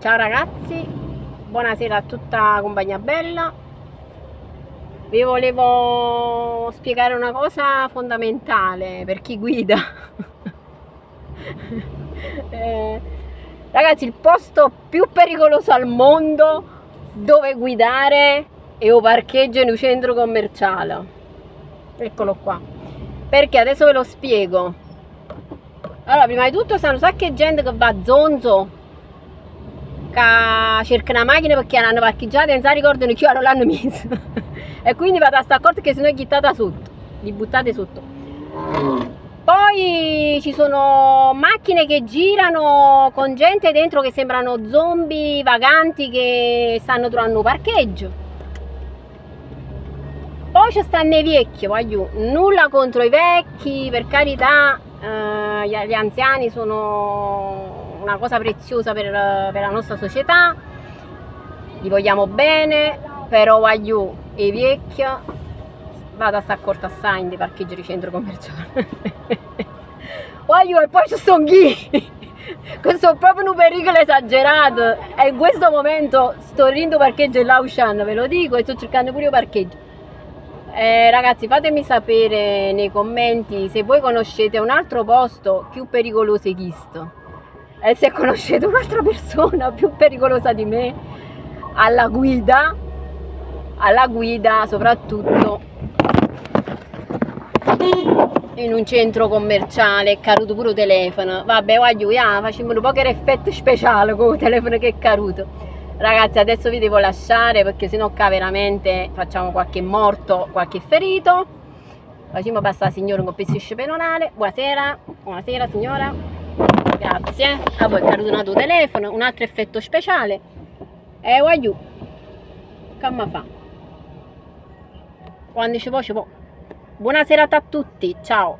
Ciao ragazzi, buonasera a tutta la compagnia bella. Vi volevo spiegare una cosa fondamentale per chi guida. Eh, ragazzi, il posto più pericoloso al mondo dove guidare è un parcheggio in un centro commerciale. Eccolo qua. Perché adesso ve lo spiego. Allora, prima di tutto stanno un sacco di gente che va zonzo, che cerca una macchina perché l'hanno parcheggiata e non si ricordano chi non l'hanno messa. E quindi vado a stare accorto che se no è chittata sotto, li buttate sotto. Poi ci sono macchine che girano con gente dentro che sembrano zombie vaganti che stanno trovando un parcheggio. Poi ci stanno i vecchi, voglio nulla contro i vecchi, per carità, gli anziani sono una cosa preziosa per la nostra società, li vogliamo bene, però voglio i vecchi, vado a stare accorta assai di parcheggio di centro commerciale. Voglio, e poi ci sono chi? Questo è proprio un pericolo esagerato e in questo momento sto rindo parcheggio in Laushan, ve lo dico, e sto cercando pure io parcheggio. Ragazzi, fatemi sapere nei commenti se voi conoscete un altro posto più pericoloso di questo e se conoscete un'altra persona più pericolosa di me alla guida soprattutto in un centro commerciale. È caduto pure il telefono. Vabbè, voglio, facciamo un po' che effetto speciale con il telefono che è caduto. Ragazzi, adesso vi devo lasciare perché sennò qua veramente facciamo qualche morto, qualche ferito. Facciamo passare signore un pesce pedonale. Buonasera signora, grazie. A voi è caduto un altro telefono, un altro effetto speciale. E voglio, come fa? Quando ci può ci può. Buonasera a tutti, ciao.